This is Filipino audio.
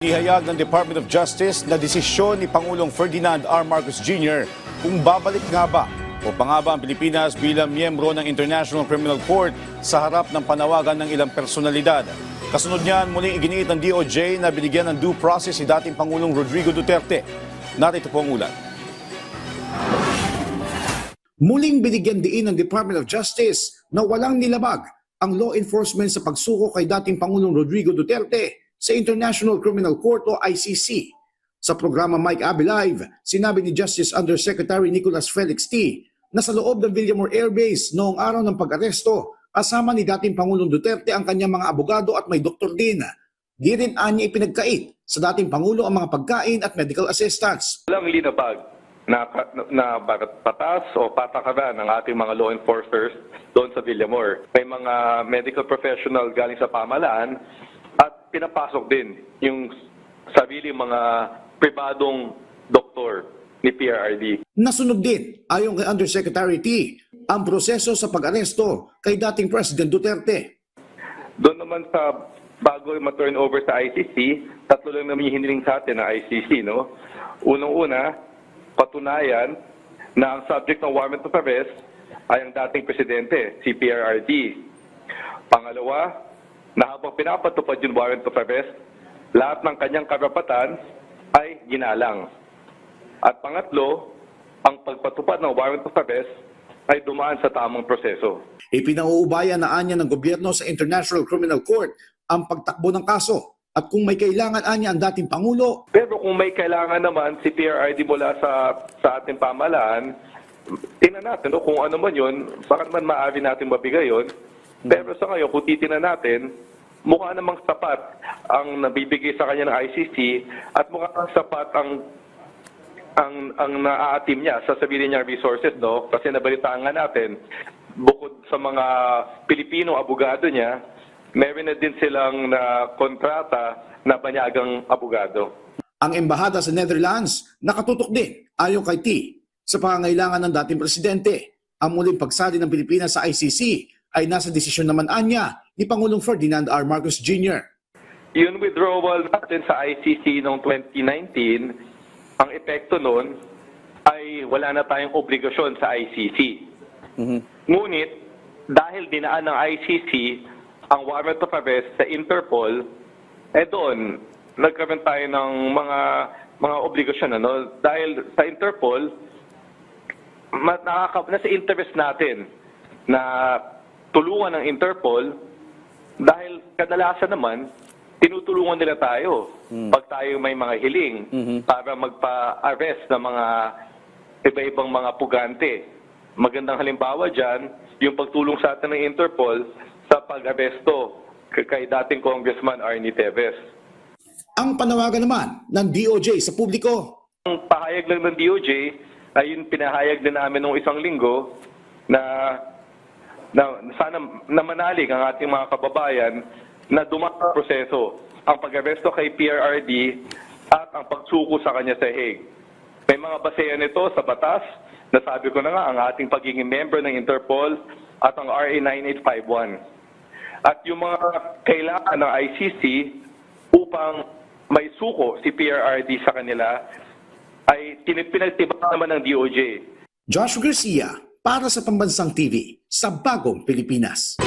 Ihayag ng Department of Justice na desisyon ni Pangulong Ferdinand R. Marcos Jr. kung babalik nga ba o pangaba ang Pilipinas bilang miyembro ng International Criminal Court sa harap ng panawagan ng ilang personalidad. Kasunod niyan, muling iginiit ng DOJ na binigyan ng due process si dating Pangulong Rodrigo Duterte. Narito po ang ulat. Muling binigyan diin ng Department of Justice na walang nilabag ang law enforcement sa pagsuko kay dating Pangulong Rodrigo Duterte sa International Criminal Court o ICC. Sa programa Mike Abbey Live, sinabi ni Justice Undersecretary Nicholas Felix T. na sa loob ng Villamor Air Base noong araw ng pag-aresto, kasama ni dating Pangulong Duterte ang kanyang mga abogado at may doktor din. Di rin anya ipinagkait sa dating Pangulo ang mga pagkain at medical assistance. Walang linabag na batas o patakaran ng ating mga law enforcers doon sa Villamor. May mga medical professional galing sa pamahalaan at pinapasok din yung sarili mga pribadong doktor ni PRRD. Nasunod din, ayon kay Undersecretary T, ang proseso sa pag-aresto kay dating President Duterte. Doon naman sa bago ma-turn over sa ICC, tatlo lang naman yung hiniling sa atin ng ICC. No? Unang-una, patunayan na ang subject ng warrant of arrest ay ang dating presidente, si PRRD. Pangalawa, na habang pinapatupad yung warrant of arrest, lahat ng kanyang karapatan ay ginalang. At pangatlo, ang pagpatupad ng warrant of arrest ay dumaan sa tamang proseso. Ipinauubaya na anya ng gobyerno sa International Criminal Court ang pagtakbo ng kaso at kung may kailangan anya ang dating Pangulo. Pero kung may kailangan naman si PRRD mula sa ating pamahalaan, tingnan natin kung ano man yun, baka naman maaari natin mabigay yun. Pero sa ngayon, kung titingnan natin, mukha namang sapat ang nabibigay sa kanya ng ICC at mukha namang sapat ang naaatim niya sa sarili niyang resources, no? Kasi nabalitaan nga natin, bukod sa mga Pilipino abogado niya, meron na din silang na kontrata na banyagang abogado. Ang embahada sa Netherlands nakatutok din, ayon kay T, sa pangangailangan ng dating presidente. Ang muling pagsali ng Pilipinas sa ICC ay nasa desisyon naman anya ni Pangulong Ferdinand R. Marcos Jr. Yung withdrawal natin sa ICC noong 2019, ang epekto noon ay wala na tayong obligasyon sa ICC. Ngunit, dahil dinaan ng ICC ang warrant of arrest sa Interpol, doon nagkaroon tayo ng mga obligasyon. Ano? Dahil sa Interpol, nasa interest natin na tulungan ng Interpol dahil kadalasan naman, tinutulungan nila tayo pag tayo may mga hiling para magpa-arrest ng mga iba-ibang mga pugante. Magandang halimbawa dyan, yung pagtulong sa atin ng Interpol sa pag-aresto kay dating Congressman Arnie Teves. Ang panawagan naman ng DOJ sa publiko. Ang pahayag lang ng DOJ ay yung pinahayag din namin noong isang linggo na sana namanalig ang ating mga kababayan na dumaan ang proseso ang pag-aresto kay PRRD at ang pagsuko sa kanya sa Hague. May mga basehan nito sa batas, nasabi ko na nga ang ating pagiging member ng Interpol at ang RA 9851. At yung mga kailangan ng ICC upang may suko si PRRD sa kanila ay pinagtibak naman ng DOJ. Josh Garcia para sa Pambansang TV sa Bagong Pilipinas.